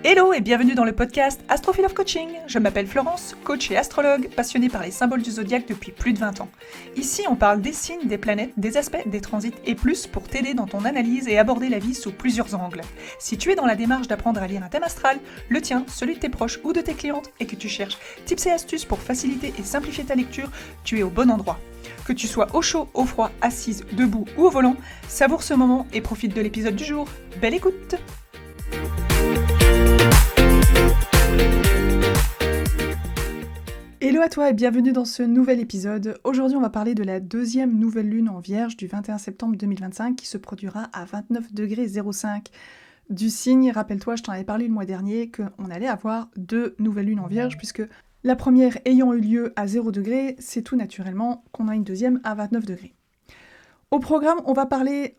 Hello et bienvenue dans le podcast Astrophill of Coaching. Je m'appelle Florence, coach et astrologue, passionnée par les symboles du zodiaque depuis plus de 20 ans. Ici, on parle des signes, des planètes, des aspects, des transits et plus pour t'aider dans ton analyse et aborder la vie sous plusieurs angles. Si tu es dans la démarche d'apprendre à lire un thème astral, le tien, celui de tes proches ou de tes clientes, et que tu cherches tips et astuces pour faciliter et simplifier ta lecture, tu es au bon endroit. Que tu sois au chaud, au froid, assise, debout ou au volant, savoure ce moment et profite de l'épisode du jour. Belle écoute! Hello à toi et bienvenue dans ce nouvel épisode. Aujourd'hui on va parler de la deuxième nouvelle lune en Vierge du 21 septembre 2025 qui se produira à 29,05 du signe. Rappelle-toi, je t'en avais parlé le mois dernier qu'on allait avoir deux nouvelles lunes en Vierge puisque la première ayant eu lieu à 0 degré, c'est tout naturellement qu'on a une deuxième à 29 degrés. Au programme, on va parler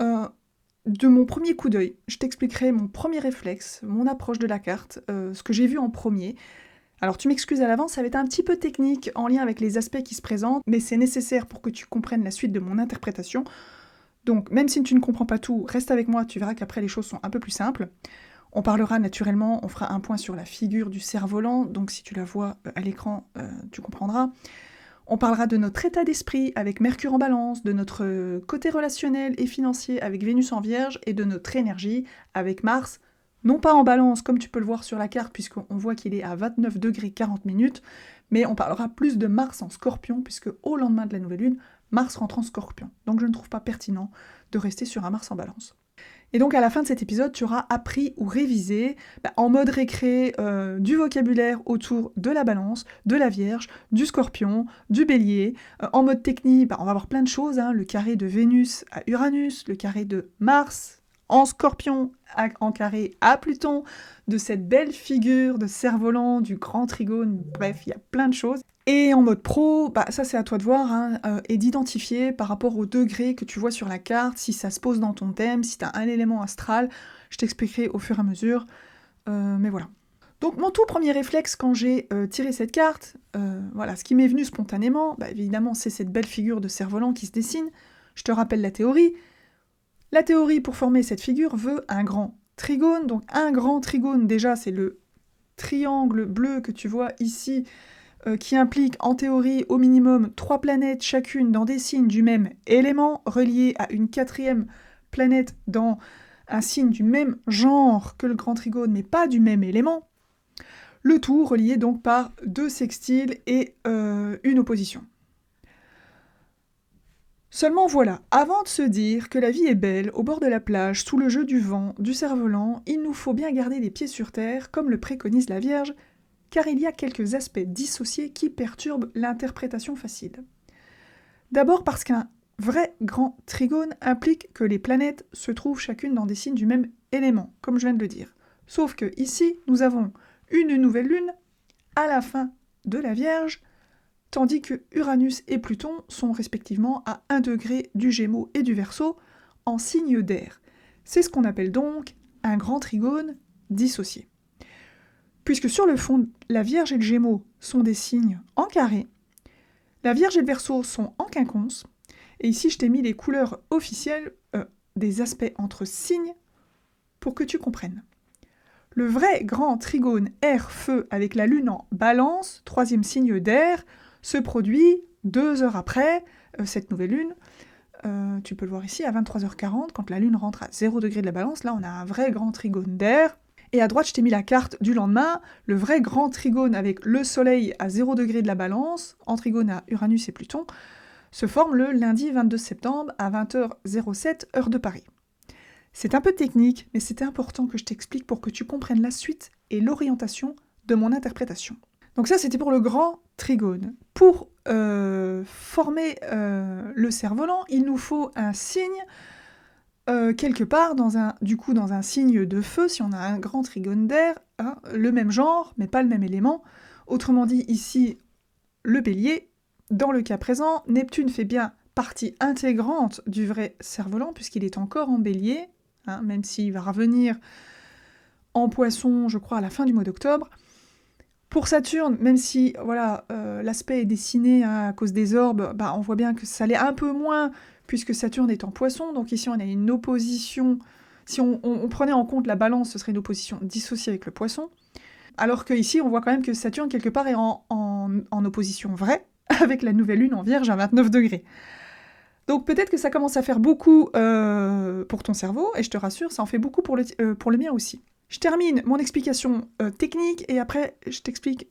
de mon premier coup d'œil. Je t'expliquerai mon premier réflexe, mon approche de la carte, ce que j'ai vu en premier. Alors tu m'excuses à l'avance, ça va être un petit peu technique en lien avec les aspects qui se présentent, mais c'est nécessaire pour que tu comprennes la suite de mon interprétation. Donc même si tu ne comprends pas tout, reste avec moi, tu verras qu'après les choses sont un peu plus simples. On parlera naturellement, on fera un point sur la figure du cerf-volant, donc si tu la vois à l'écran, tu comprendras. On parlera de notre état d'esprit avec Mercure en Balance, de notre côté relationnel et financier avec Vénus en Vierge, et de notre énergie avec Mars, non pas en Balance comme tu peux le voir sur la carte, puisqu'on voit qu'il est à 29 degrés 40 minutes, mais on parlera plus de Mars en Scorpion, puisque au lendemain de la nouvelle lune, Mars rentre en Scorpion. Donc je ne trouve pas pertinent de rester sur un Mars en Balance. Et donc à la fin de cet épisode, tu auras appris ou révisé en mode récré du vocabulaire autour de la Balance, de la Vierge, du Scorpion, du Bélier. En mode technique, on va voir plein de choses, le carré de Vénus à Uranus, le carré de Mars en Scorpion en carré à Pluton, de cette belle figure de cerf-volant, du grand trigone, bref, il y a plein de choses. Et en mode pro, ça c'est à toi de voir, et d'identifier par rapport au degré que tu vois sur la carte, si ça se pose dans ton thème, si tu as un élément astral, je t'expliquerai au fur et à mesure, mais voilà. Donc mon tout premier réflexe quand j'ai tiré cette carte, ce qui m'est venu spontanément, évidemment c'est cette belle figure de cerf-volant qui se dessine. Je te rappelle la théorie. La théorie pour former cette figure veut un grand trigone, donc un grand trigone déjà c'est le triangle bleu que tu vois ici, qui implique en théorie au minimum 3 planètes chacune dans des signes du même élément, reliées à une quatrième planète dans un signe du même genre que le grand trigone, mais pas du même élément. Le tout relié donc par 2 sextiles et une opposition. Seulement voilà, avant de se dire que la vie est belle, au bord de la plage, sous le jeu du vent, du cerf-volant, il nous faut bien garder les pieds sur terre, comme le préconise la Vierge, car il y a quelques aspects dissociés qui perturbent l'interprétation facile. D'abord parce qu'un vrai grand trigone implique que les planètes se trouvent chacune dans des signes du même élément, comme je viens de le dire. Sauf que ici, nous avons une nouvelle lune à la fin de la Vierge, tandis que Uranus et Pluton sont respectivement à 1 degré du Gémeaux et du Verseau en signe d'air. C'est ce qu'on appelle donc un grand trigone dissocié. Puisque sur le fond, la Vierge et le Gémeaux sont des signes en carré, la Vierge et le Verseau sont en quinconce, et ici je t'ai mis les couleurs officielles des aspects entre signes pour que tu comprennes. Le vrai grand trigone air-feu avec la Lune en Balance, 3e signe d'air, se produit 2 heures après cette nouvelle lune. Tu peux le voir ici à 23h40, quand la Lune rentre à 0 degré de la Balance, là on a un vrai grand trigone d'air. Et à droite, je t'ai mis la carte du lendemain, le vrai grand trigone avec le Soleil à 0 degré de la Balance, en trigone à Uranus et Pluton, se forme le lundi 22 septembre à 20h07, heure de Paris. C'est un peu technique, mais c'était important que je t'explique pour que tu comprennes la suite et l'orientation de mon interprétation. Donc ça, c'était pour le grand trigone. Pour former le cerf-volant, il nous faut un signe quelque part dans un signe de feu, si on a un grand trigone d'air, le même genre, mais pas le même élément. Autrement dit, ici, le Bélier. Dans le cas présent, Neptune fait bien partie intégrante du vrai cerf-volant, puisqu'il est encore en Bélier, même s'il va revenir en Poisson, je crois, à la fin du mois d'octobre. Pour Saturne, même si l'aspect est dessiné à cause des orbes, on voit bien que ça l'est un peu moins, puisque Saturne est en Poisson, donc ici on a une opposition Si on prenait en compte la balance, ce serait une opposition dissociée avec le poisson, alors qu'ici, on voit quand même que Saturne, quelque part, est en opposition vraie avec la nouvelle lune en Vierge à 29 degrés. Donc peut-être que ça commence à faire beaucoup pour ton cerveau, et je te rassure, ça en fait beaucoup pour le mien aussi. Je termine mon explication technique, et après, je t'explique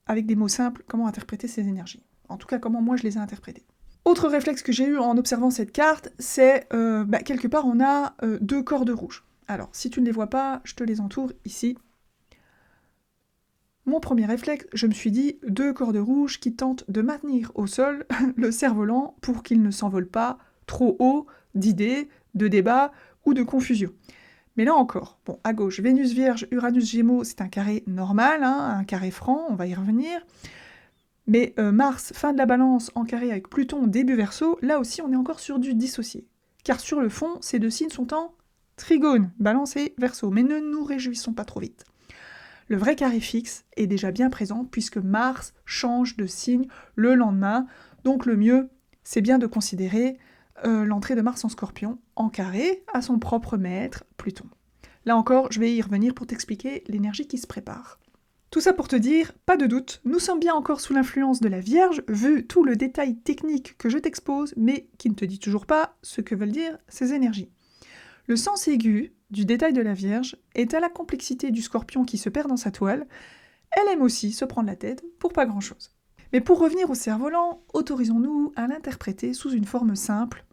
avec des mots simples comment interpréter ces énergies. En tout cas, comment moi je les ai interprétées. Autre réflexe que j'ai eu en observant cette carte, c'est quelque part on a 2 cordes rouges. Alors, si tu ne les vois pas, je te les entoure ici. Mon premier réflexe, je me suis dit 2 cordes rouges qui tentent de maintenir au sol le cerf-volant pour qu'il ne s'envole pas trop haut d'idées, de débats ou de confusion. Mais là encore, bon, à gauche, Vénus Vierge, Uranus Gémeaux, c'est un carré normal, hein, un carré franc, on va y revenir. Mais Mars, fin de la balance, en carré avec Pluton, début Verseau, là aussi on est encore sur du dissocié. Car sur le fond, ces 2 signes sont en trigone, balance et Verseau, mais ne nous réjouissons pas trop vite. Le vrai carré fixe est déjà bien présent puisque Mars change de signe le lendemain, donc le mieux, c'est bien de considérer l'entrée de Mars en Scorpion en carré à son propre maître, Pluton. Là encore, je vais y revenir pour t'expliquer l'énergie qui se prépare. Tout ça pour te dire, pas de doute, nous sommes bien encore sous l'influence de la Vierge, vu tout le détail technique que je t'expose, mais qui ne te dit toujours pas ce que veulent dire ces énergies. Le sens aigu du détail de la Vierge est à la complexité du Scorpion qui se perd dans sa toile. Elle aime aussi se prendre la tête pour pas grand-chose. Mais pour revenir au cerf-volant, autorisons-nous à l'interpréter sous une forme simple,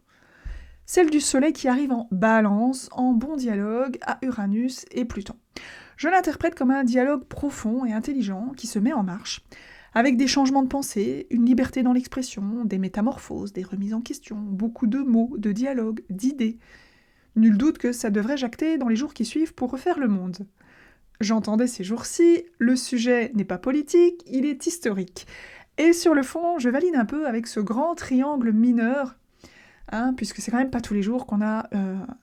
celle du Soleil qui arrive en balance, en bon dialogue à Uranus et Pluton. Je l'interprète comme un dialogue profond et intelligent qui se met en marche, avec des changements de pensée, une liberté dans l'expression, des métamorphoses, des remises en question, beaucoup de mots, de dialogues, d'idées. Nul doute que ça devrait jacter dans les jours qui suivent pour refaire le monde. J'entendais ces jours-ci, le sujet n'est pas politique, il est historique. Et sur le fond, je valide un peu avec ce grand triangle mineur, puisque c'est quand même pas tous les jours qu'on a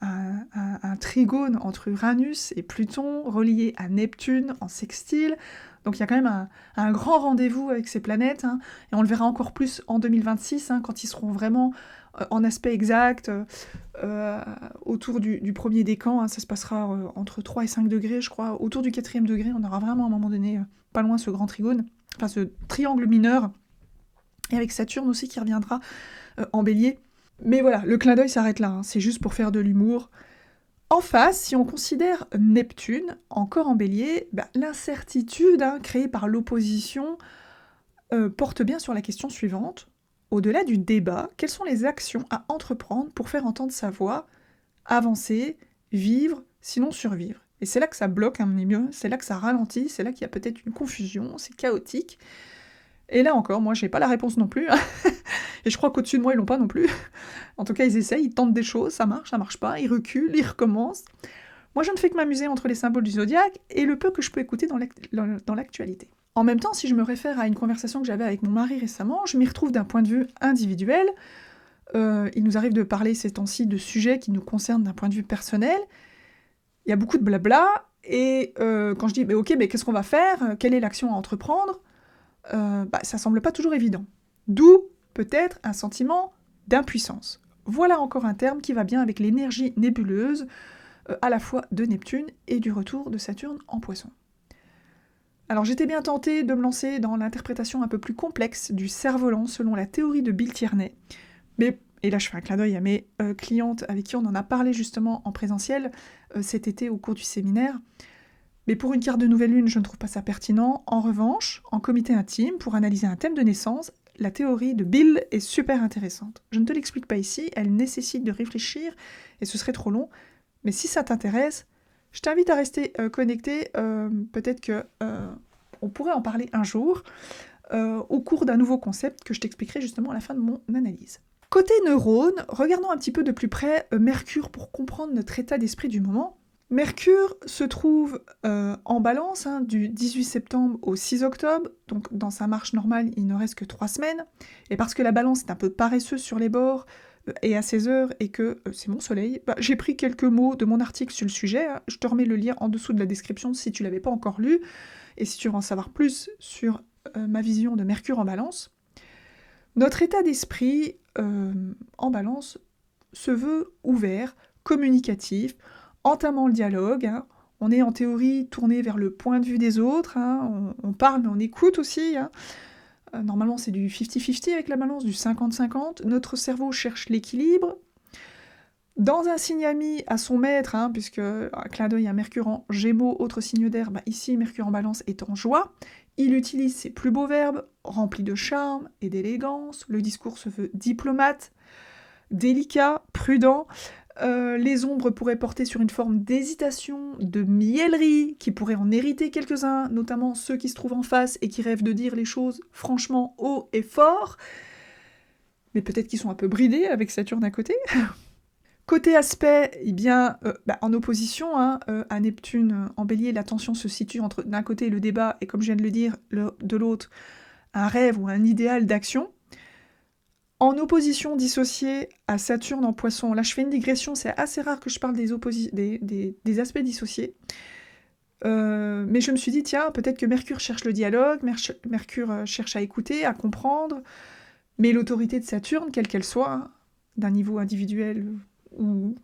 un trigone entre Uranus et Pluton, relié à Neptune en sextile. Donc il y a quand même un grand rendez-vous avec ces planètes, et on le verra encore plus en 2026, quand ils seront vraiment en aspect exact, autour du premier décan, ça se passera entre 3 et 5 degrés, je crois. Autour du 4e degré, on aura vraiment à un moment donné pas loin ce grand trigone, enfin ce triangle mineur, et avec Saturne aussi qui reviendra en bélier. Mais voilà, le clin d'œil s'arrête là, c'est juste pour faire de l'humour. En face, si on considère Neptune, encore en bélier, l'incertitude créée par l'opposition porte bien sur la question suivante. Au-delà du débat, quelles sont les actions à entreprendre pour faire entendre sa voix, avancer, vivre, sinon survivre? Et c'est là que ça bloque un peu, c'est là que ça ralentit, c'est là qu'il y a peut-être une confusion, c'est chaotique. Et là encore, moi j'ai pas la réponse non plus, et je crois qu'au-dessus de moi ils l'ont pas non plus. En tout cas ils essayent, ils tentent des choses, ça marche pas, ils reculent, ils recommencent. Moi je ne fais que m'amuser entre les symboles du zodiaque et le peu que je peux écouter dans l'actualité. En même temps, si je me réfère à une conversation que j'avais avec mon mari récemment, je m'y retrouve d'un point de vue individuel. Il nous arrive de parler ces temps-ci de sujets qui nous concernent d'un point de vue personnel. Il y a beaucoup de blabla, et quand je dis « ok, mais qu'est-ce qu'on va faire? Quelle est l'action à entreprendre ?» ça semble pas toujours évident. D'où peut-être un sentiment d'impuissance. Voilà encore un terme qui va bien avec l'énergie nébuleuse, à la fois de Neptune et du retour de Saturne en Poisson. Alors j'étais bien tentée de me lancer dans l'interprétation un peu plus complexe du cerf-volant selon la théorie de Bill Tierney, et là je fais un clin d'œil à mes clientes avec qui on en a parlé justement en présentiel cet été au cours du séminaire, mais pour une carte de nouvelle lune je ne trouve pas ça pertinent. En revanche, en comité intime, pour analyser un thème de naissance, la théorie de Bill est super intéressante. Je ne te l'explique pas ici, elle nécessite de réfléchir, et ce serait trop long, mais si ça t'intéresse, je t'invite à rester connecté, peut-être que on pourrait en parler un jour, au cours d'un nouveau concept que je t'expliquerai justement à la fin de mon analyse. Côté neurones, regardons un petit peu de plus près Mercure pour comprendre notre état d'esprit du moment. Mercure se trouve en balance du 18 septembre au 6 octobre, donc dans sa marche normale il ne reste que 3 semaines, et parce que la balance est un peu paresseuse sur les bords, et à 16 heures, et que c'est mon soleil, j'ai pris quelques mots de mon article sur le sujet, je te remets le lien en dessous de la description si tu ne l'avais pas encore lu, et si tu veux en savoir plus sur ma vision de Mercure en balance. Notre état d'esprit en balance se veut ouvert, communicatif, entamant le dialogue, hein. On est en théorie tourné vers le point de vue des autres, hein. On parle mais on écoute aussi, hein. Normalement c'est du 50-50 avec la balance, du 50-50. Notre cerveau cherche l'équilibre. Dans un signe ami à son maître, hein, puisque un clin d'œil à Mercure en Gémeaux, autre signe d'air, ici Mercure en Balance est en joie. Il utilise ses plus beaux verbes, remplis de charme et d'élégance. Le discours se veut diplomate, délicat, prudent. Les ombres pourraient porter sur une forme d'hésitation, de mièlerie, qui pourrait en hériter quelques-uns, notamment ceux qui se trouvent en face et qui rêvent de dire les choses franchement haut et fort. Mais peut-être qu'ils sont un peu bridés avec Saturne à côté. Côté aspect, eh bien, en opposition à Neptune en Bélier, la tension se situe entre d'un côté le débat et, comme je viens de le dire, de l'autre, un rêve ou un idéal d'action. En opposition dissociée à Saturne en Poisson, là je fais une digression, c'est assez rare que je parle des aspects dissociés. Mais je me suis dit, tiens, peut-être que Mercure cherche le dialogue, Mercure cherche à écouter, à comprendre, mais l'autorité de Saturne, quelle qu'elle soit, hein, d'un niveau individuel ou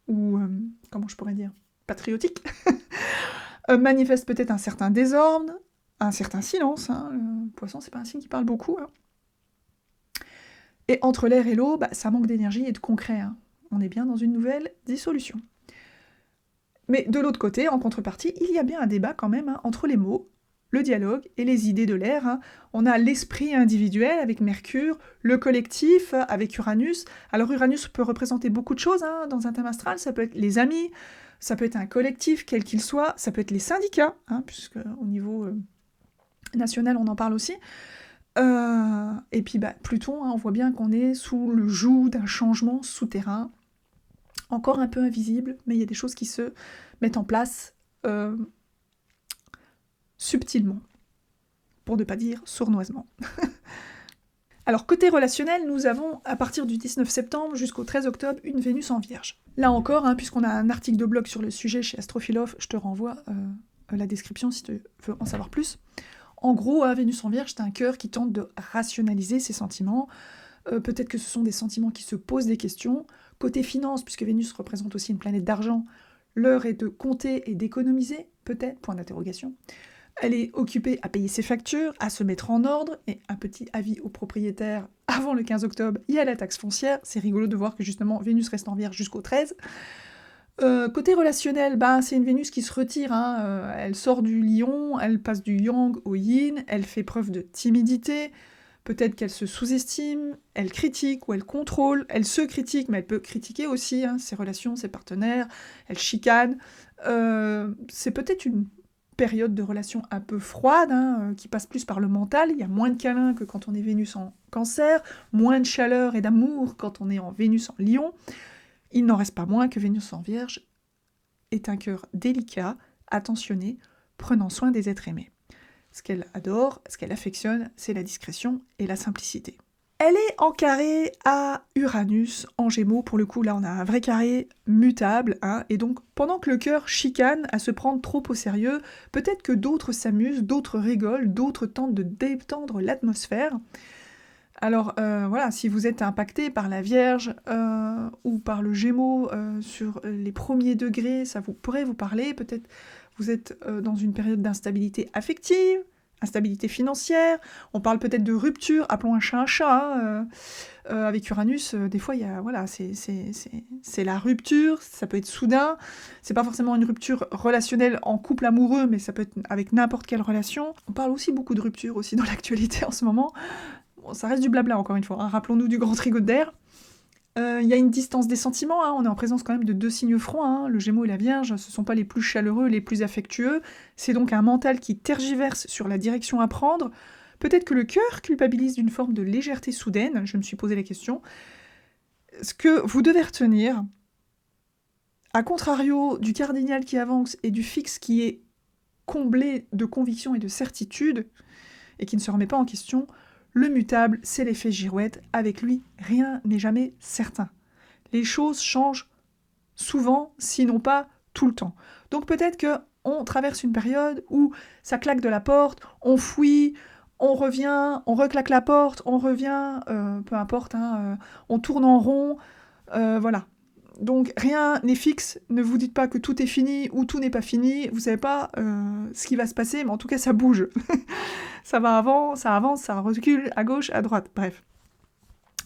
comment je pourrais dire, patriotique, manifeste peut-être un certain désordre, un certain silence. Hein. Le Poisson, c'est pas un signe qui parle beaucoup. Hein. Et entre l'air et l'eau, ça manque d'énergie et de concret. Hein. On est bien dans une nouvelle dissolution. Mais de l'autre côté, en contrepartie, il y a bien un débat quand même entre les mots, le dialogue et les idées de l'air. Hein. On a l'esprit individuel avec Mercure, le collectif avec Uranus. Alors Uranus peut représenter beaucoup de choses dans un thème astral. Ça peut être les amis, ça peut être un collectif, quel qu'il soit, ça peut être les syndicats, puisque au niveau national, on en parle aussi. Et puis Pluton, on voit bien qu'on est sous le joug d'un changement souterrain, encore un peu invisible, mais il y a des choses qui se mettent en place subtilement, pour ne pas dire sournoisement. Alors côté relationnel, nous avons à partir du 19 septembre jusqu'au 13 octobre une Vénus en Vierge. Là encore, puisqu'on a un article de blog sur le sujet chez Astrophilosophe, je te renvoie la description si tu veux en savoir plus. En gros, Vénus en Vierge, c'est un cœur qui tente de rationaliser ses sentiments. Peut-être que ce sont des sentiments qui se posent des questions. Côté finance, puisque Vénus représente aussi une planète d'argent, l'heure est de compter et d'économiser, peut-être, point d'interrogation. Elle est occupée à payer ses factures, à se mettre en ordre, et un petit avis aux propriétaires, avant le 15 octobre, il y a la taxe foncière. C'est rigolo de voir que justement Vénus reste en Vierge jusqu'au 13. Côté relationnel, c'est une Vénus qui se retire, elle sort du lion, elle passe du yang au yin, elle fait preuve de timidité, peut-être qu'elle se sous-estime, elle critique ou elle contrôle, elle se critique, mais elle peut critiquer aussi ses relations, ses partenaires, elle chicane. C'est peut-être une période de relation un peu froide, qui passe plus par le mental, il y a moins de câlins que quand on est Vénus en Cancer, moins de chaleur et d'amour quand on est en Vénus en Lion. Il n'en reste pas moins que Vénus en Vierge est un cœur délicat, attentionné, prenant soin des êtres aimés. Ce qu'elle adore, ce qu'elle affectionne, c'est la discrétion et la simplicité. Elle est en carré à Uranus, en Gémeaux. Pour le coup, là, on a un vrai carré mutable. Et donc, pendant que le cœur chicane à se prendre trop au sérieux, peut-être que d'autres s'amusent, d'autres rigolent, d'autres tentent de détendre l'atmosphère. Alors voilà, si vous êtes impacté par la Vierge ou par le Gémeaux sur les premiers degrés, ça pourrait vous parler. Peut-être vous êtes dans une période d'instabilité affective, instabilité financière. On parle peut-être de rupture, appelons un chat. Avec Uranus, des fois, c'est la rupture, ça peut être soudain. C'est pas forcément une rupture relationnelle en couple amoureux, mais ça peut être avec n'importe quelle relation. On parle aussi beaucoup de rupture aussi dans l'actualité en ce moment. Bon, ça reste du blabla, encore une fois. Rappelons-nous du grand trigot d'air. Il y a une distance des sentiments. On est en présence quand même de deux signes francs. Le Gémeaux et la Vierge, ce ne sont pas les plus chaleureux, les plus affectueux. C'est donc un mental qui tergiverse sur la direction à prendre. Peut-être que le cœur culpabilise d'une forme de légèreté soudaine. Je me suis posé la question. Ce que vous devez retenir, à contrario du cardinal qui avance et du fixe qui est comblé de conviction et de certitude, et qui ne se remet pas en question, le mutable, c'est l'effet girouette. Avec lui, rien n'est jamais certain. Les choses changent souvent, sinon pas tout le temps. Donc peut-être qu'on traverse une période où ça claque de la porte, on fouille, on revient, on reclaque la porte, on revient, peu importe, on tourne en rond, voilà. Donc rien n'est fixe, ne vous dites pas que tout est fini ou tout n'est pas fini, vous savez pas ce qui va se passer, mais en tout cas ça bouge. Ça va avant, ça avance, ça recule, à gauche, à droite, bref.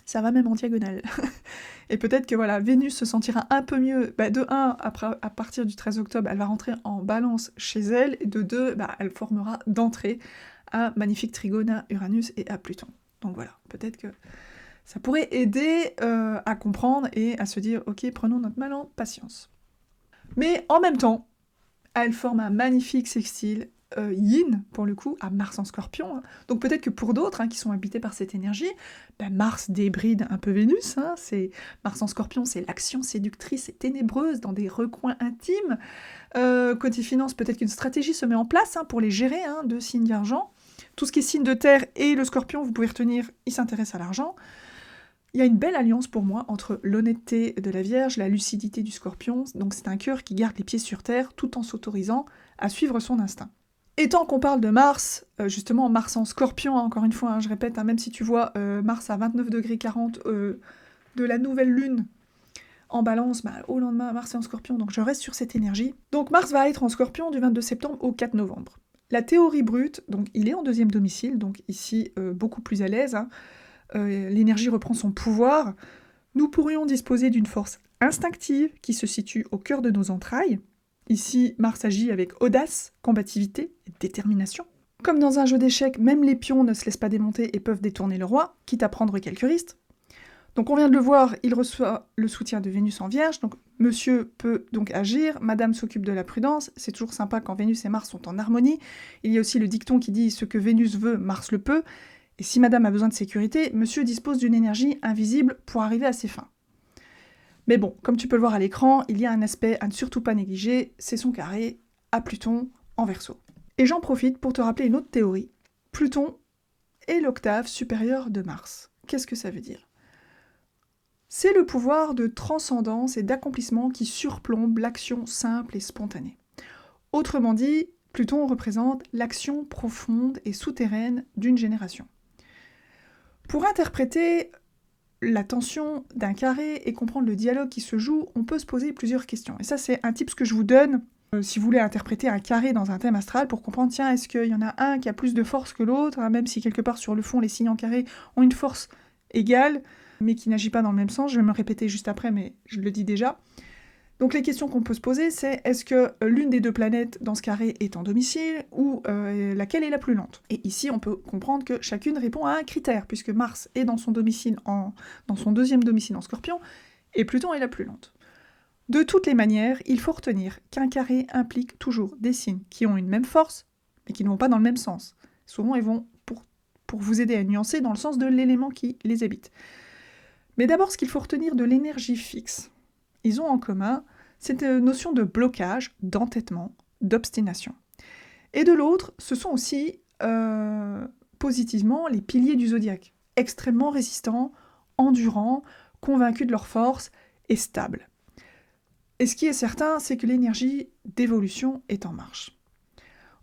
Ça va même en diagonale. Et peut-être que voilà, Vénus se sentira un peu mieux. De 1, après, à partir du 13 octobre, elle va rentrer en balance chez elle, et de 2, elle formera d'entrée un magnifique trigone à Uranus et à Pluton. Donc voilà, peut-être que ça pourrait aider à comprendre et à se dire, ok, prenons notre mal en patience. Mais en même temps, elle forme un magnifique sextile yin, pour le coup, à Mars en Scorpion. Hein. Donc peut-être que pour d'autres qui sont habités par cette énergie, Mars débride un peu Vénus. Hein. Mars en Scorpion, c'est l'action séductrice et ténébreuse dans des recoins intimes. Côté finance, peut-être qu'une stratégie se met en place pour les gérer, de signes d'argent. Tout ce qui est signe de terre et le Scorpion, vous pouvez retenir, il s'intéresse à l'argent. Il y a une belle alliance pour moi entre l'honnêteté de la Vierge, la lucidité du Scorpion, donc c'est un cœur qui garde les pieds sur terre tout en s'autorisant à suivre son instinct. Et tant qu'on parle de Mars, justement Mars en Scorpion, encore une fois, je répète, même si tu vois Mars à 29,40 degrés de la nouvelle lune en balance, au lendemain Mars est en Scorpion, donc je reste sur cette énergie. Donc Mars va être en Scorpion du 22 septembre au 4 novembre. La théorie brute, donc il est en deuxième domicile, donc ici beaucoup plus à l'aise, l'énergie reprend son pouvoir, nous pourrions disposer d'une force instinctive qui se situe au cœur de nos entrailles. Ici, Mars agit avec audace, combativité et détermination. Comme dans un jeu d'échecs, même les pions ne se laissent pas démonter et peuvent détourner le roi, quitte à prendre quelques risques. Donc on vient de le voir, il reçoit le soutien de Vénus en Vierge, donc monsieur peut donc agir, madame s'occupe de la prudence, c'est toujours sympa quand Vénus et Mars sont en harmonie. Il y a aussi le dicton qui dit « ce que Vénus veut, Mars le peut », et si madame a besoin de sécurité, monsieur dispose d'une énergie invisible pour arriver à ses fins. Mais bon, comme tu peux le voir à l'écran, il y a un aspect à ne surtout pas négliger, c'est son carré à Pluton en Verseau. Et j'en profite pour te rappeler une autre théorie. Pluton est l'octave supérieure de Mars. Qu'est-ce que ça veut dire ? C'est le pouvoir de transcendance et d'accomplissement qui surplombe l'action simple et spontanée. Autrement dit, Pluton représente l'action profonde et souterraine d'une génération. Pour interpréter la tension d'un carré et comprendre le dialogue qui se joue, on peut se poser plusieurs questions. Et ça, c'est un tips que je vous donne si vous voulez interpréter un carré dans un thème astral pour comprendre, tiens, est-ce qu'il y en a un qui a plus de force que l'autre, même si quelque part sur le fond, les signes en carré ont une force égale, mais qui n'agit pas dans le même sens. Je vais me répéter juste après, mais je le dis déjà. Donc les questions qu'on peut se poser, c'est est-ce que l'une des deux planètes dans ce carré est en domicile ou laquelle est la plus lente ? Et ici, on peut comprendre que chacune répond à un critère, puisque Mars est dans son domicile dans son deuxième domicile en Scorpion, et Pluton est la plus lente. De toutes les manières, il faut retenir qu'un carré implique toujours des signes qui ont une même force, mais qui ne vont pas dans le même sens. Souvent, ils vont, pour vous aider à nuancer, dans le sens de l'élément qui les habite. Mais d'abord, ce qu'il faut retenir de l'énergie fixe. Ils ont en commun cette notion de blocage, d'entêtement, d'obstination. Et de l'autre, ce sont aussi, positivement, les piliers du zodiaque. Extrêmement résistants, endurants, convaincus de leur force et stables. Et ce qui est certain, c'est que l'énergie d'évolution est en marche.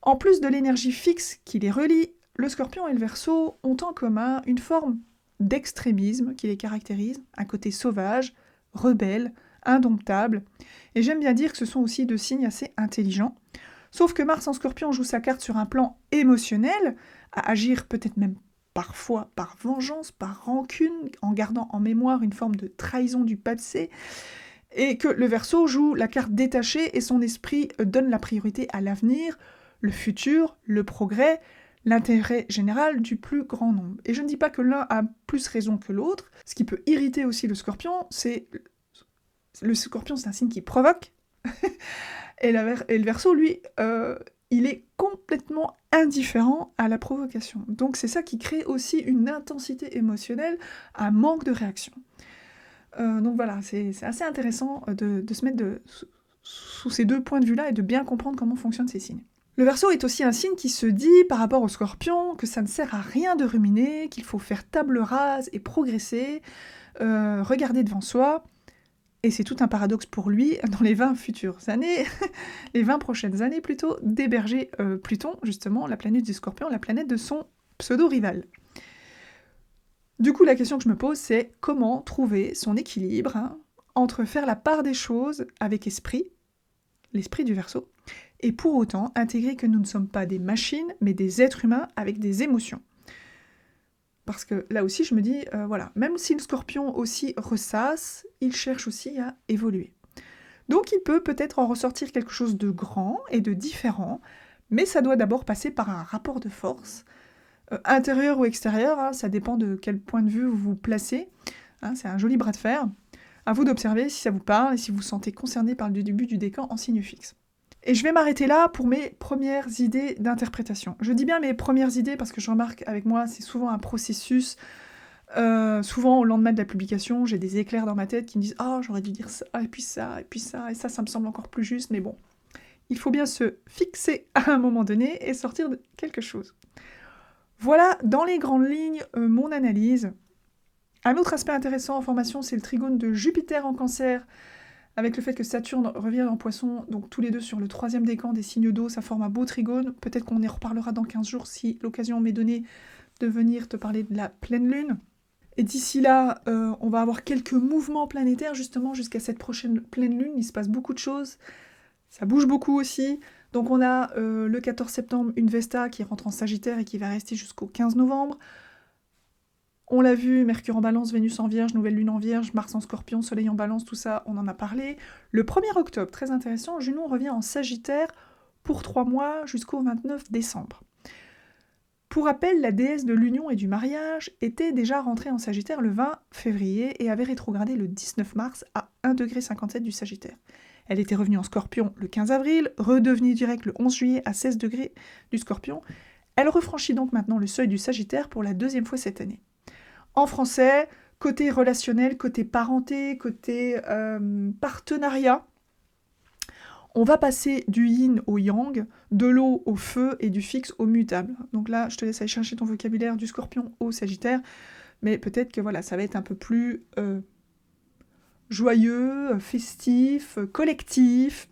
En plus de l'énergie fixe qui les relie, le Scorpion et le Verseau ont en commun une forme d'extrémisme qui les caractérise, un côté sauvage, rebelle, indomptable, et j'aime bien dire que ce sont aussi deux signes assez intelligents, sauf que Mars en Scorpion joue sa carte sur un plan émotionnel, à agir peut-être même parfois par vengeance, par rancune, en gardant en mémoire une forme de trahison du passé, et que le Verseau joue la carte détachée et son esprit donne la priorité à l'avenir, le futur, le progrès, l'intérêt général du plus grand nombre. Et je ne dis pas que l'un a plus raison que l'autre, ce qui peut irriter aussi le Scorpion, c'est... Le Scorpion, c'est un signe qui provoque, et le Verseau, lui, il est complètement indifférent à la provocation. Donc c'est ça qui crée aussi une intensité émotionnelle, un manque de réaction. Donc voilà, c'est assez intéressant de se mettre sous ces deux points de vue-là et de bien comprendre comment fonctionnent ces signes. Le Verseau est aussi un signe qui se dit, par rapport au Scorpion, que ça ne sert à rien de ruminer, qu'il faut faire table rase et progresser, regarder devant soi. Et c'est tout un paradoxe pour lui, dans les 20 futures années, les 20 prochaines années plutôt, d'héberger Pluton, justement, la planète du Scorpion, la planète de son pseudo-rival. Du coup, la question que je me pose, c'est comment trouver son équilibre entre faire la part des choses avec esprit, l'esprit du Verseau, et pour autant intégrer que nous ne sommes pas des machines, mais des êtres humains avec des émotions. Parce que là aussi, je me dis, voilà, même si le Scorpion aussi ressasse, il cherche aussi à évoluer. Donc il peut peut-être en ressortir quelque chose de grand et de différent, mais ça doit d'abord passer par un rapport de force, intérieur ou extérieur, hein, ça dépend de quel point de vue vous vous placez. Hein, c'est un joli bras de fer. À vous d'observer si ça vous parle et si vous vous sentez concerné par le début du décan en signe fixe. Et je vais m'arrêter là pour mes premières idées d'interprétation. Je dis bien mes premières idées parce que je remarque avec moi, c'est souvent un processus. Souvent, au lendemain de la publication, j'ai des éclairs dans ma tête qui me disent « Ah, j'aurais dû dire ça, et puis ça, et puis ça, et ça me semble encore plus juste. » Mais bon, il faut bien se fixer à un moment donné et sortir de quelque chose. Voilà, dans les grandes lignes, mon analyse. Un autre aspect intéressant en formation, c'est le trigone de Jupiter en Cancer, avec le fait que Saturne revient en Poisson, donc tous les deux sur le 3e décan des signes d'eau, ça forme un beau trigone. Peut-être qu'on y reparlera dans 15 jours si l'occasion m'est donnée de venir te parler de la pleine lune. Et d'ici là, on va avoir quelques mouvements planétaires, justement, jusqu'à cette prochaine pleine lune. Il se passe beaucoup de choses, ça bouge beaucoup aussi. Donc on a le 14 septembre une Vesta qui rentre en Sagittaire et qui va rester jusqu'au 15 novembre. On l'a vu, Mercure en Balance, Vénus en Vierge, Nouvelle Lune en Vierge, Mars en Scorpion, Soleil en Balance, tout ça, on en a parlé. Le 1er octobre, très intéressant, Junon revient en Sagittaire pour 3 mois jusqu'au 29 décembre. Pour rappel, la déesse de l'union et du mariage était déjà rentrée en Sagittaire le 20 février et avait rétrogradé le 19 mars à 1,57 du Sagittaire. Elle était revenue en Scorpion le 15 avril, redevenue direct le 11 juillet à 16 degrés du Scorpion. Elle refranchit donc maintenant le seuil du Sagittaire pour la 2e fois cette année. En français, côté relationnel, côté parenté, côté partenariat, on va passer du yin au yang, de l'eau au feu et du fixe au mutable. Donc là, je te laisse aller chercher ton vocabulaire du Scorpion au Sagittaire, mais peut-être que voilà, ça va être un peu plus joyeux, festif, collectif,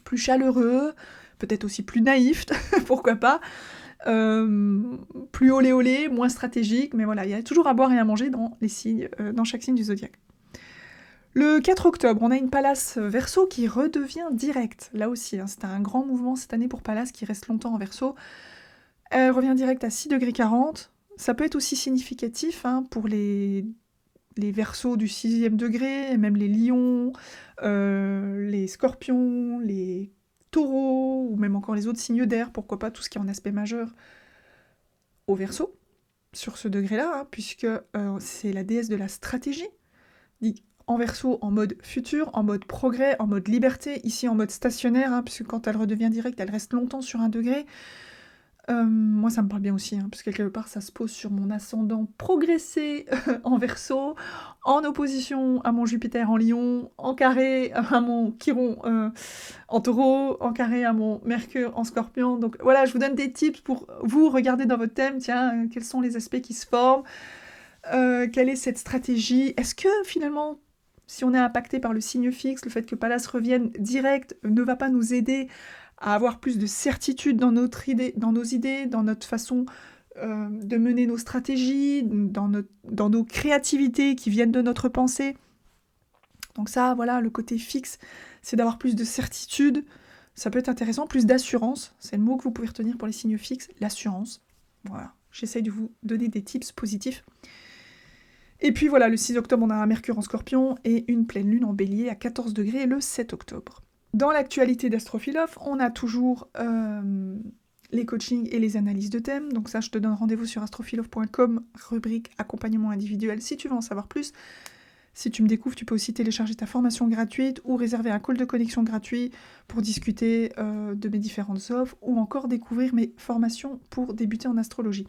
plus chaleureux, peut-être aussi plus naïf, pourquoi pas. Plus olé olé, moins stratégique, mais voilà, il y a toujours à boire et à manger dans les signes, dans chaque signe du zodiaque. Le 4 octobre, on a une Pallas Verseau qui redevient directe. Là aussi, hein, c'était un grand mouvement cette année pour Pallas qui reste longtemps en Verseau. Elle revient directe à 6,40 degrés. Ça peut être aussi significatif hein, pour les Verseaux du 6e degré, même les Lions, les Scorpions, les Taureaux, ou même encore les autres signes d'air, pourquoi pas tout ce qui est en aspect majeur au Verseau, sur ce degré-là, hein, puisque c'est la déesse de la stratégie, dit en Verseau en mode futur, en mode progrès, en mode liberté, ici en mode stationnaire, hein, puisque quand elle redevient directe, elle reste longtemps sur 1 degré. Moi, ça me parle bien aussi, hein, parce que quelque part, ça se pose sur mon ascendant progressé en Verseau, en opposition à mon Jupiter en Lion, en carré à mon Chiron en Taureau, en carré à mon Mercure en Scorpion. Donc voilà, je vous donne des tips pour vous regarder dans votre thème, tiens, quels sont les aspects qui se forment, quelle est cette stratégie, est-ce que finalement, si on est impacté par le signe fixe, le fait que Pallas revienne direct ne va pas nous aider à avoir plus de certitude dans nos idées, dans notre façon de mener nos stratégies, dans nos créativités qui viennent de notre pensée. Donc ça, voilà, le côté fixe, c'est d'avoir plus de certitude. Ça peut être intéressant, plus d'assurance. C'est le mot que vous pouvez retenir pour les signes fixes, l'assurance. Voilà, j'essaye de vous donner des tips positifs. Et puis voilà, le 6 octobre, on a un Mercure en Scorpion et une pleine lune en Bélier à 14 degrés le 7 octobre. Dans l'actualité d'Astrophilosophe, on a toujours les coachings et les analyses de thèmes. Donc ça, je te donne rendez-vous sur astrophilosophe.com, rubrique accompagnement individuel, si tu veux en savoir plus. Si tu me découvres, tu peux aussi télécharger ta formation gratuite ou réserver un call de connexion gratuit pour discuter de mes différentes offres ou encore découvrir mes formations pour débuter en astrologie.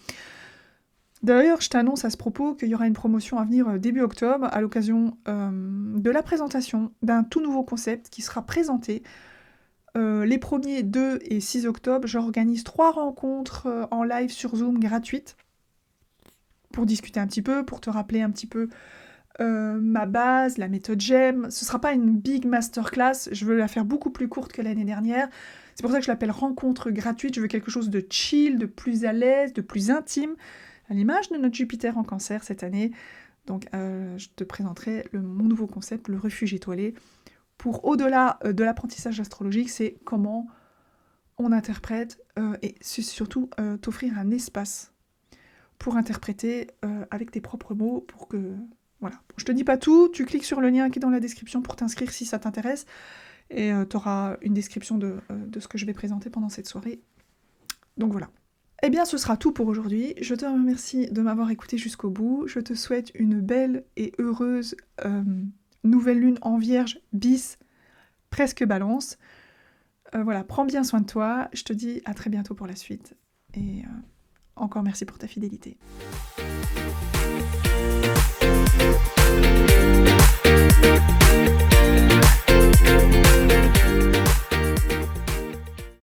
D'ailleurs, je t'annonce à ce propos qu'il y aura une promotion à venir début octobre à l'occasion de la présentation d'un tout nouveau concept qui sera présenté les 1er, 2 et 6 octobre. J'organise 3 rencontres en live sur Zoom gratuites pour discuter un petit peu, pour te rappeler un petit peu ma base, la méthode GEM. Ce ne sera pas une big masterclass, je veux la faire beaucoup plus courte que l'année dernière. C'est pour ça que je l'appelle rencontre gratuite. Je veux quelque chose de chill, de plus à l'aise, de plus intime, à l'image de notre Jupiter en Cancer cette année. Donc je te présenterai mon nouveau concept, le refuge étoilé, pour au-delà de l'apprentissage astrologique, c'est comment on interprète et c'est surtout t'offrir un espace pour interpréter avec tes propres mots pour que... Voilà, je te dis pas tout, tu cliques sur le lien qui est dans la description pour t'inscrire si ça t'intéresse et tu auras une description de ce que je vais présenter pendant cette soirée. Donc voilà. Eh bien, ce sera tout pour aujourd'hui. Je te remercie de m'avoir écouté jusqu'au bout. Je te souhaite une belle et heureuse nouvelle lune en Vierge bis, presque Balance. Voilà, prends bien soin de toi. Je te dis à très bientôt pour la suite. Et encore merci pour ta fidélité.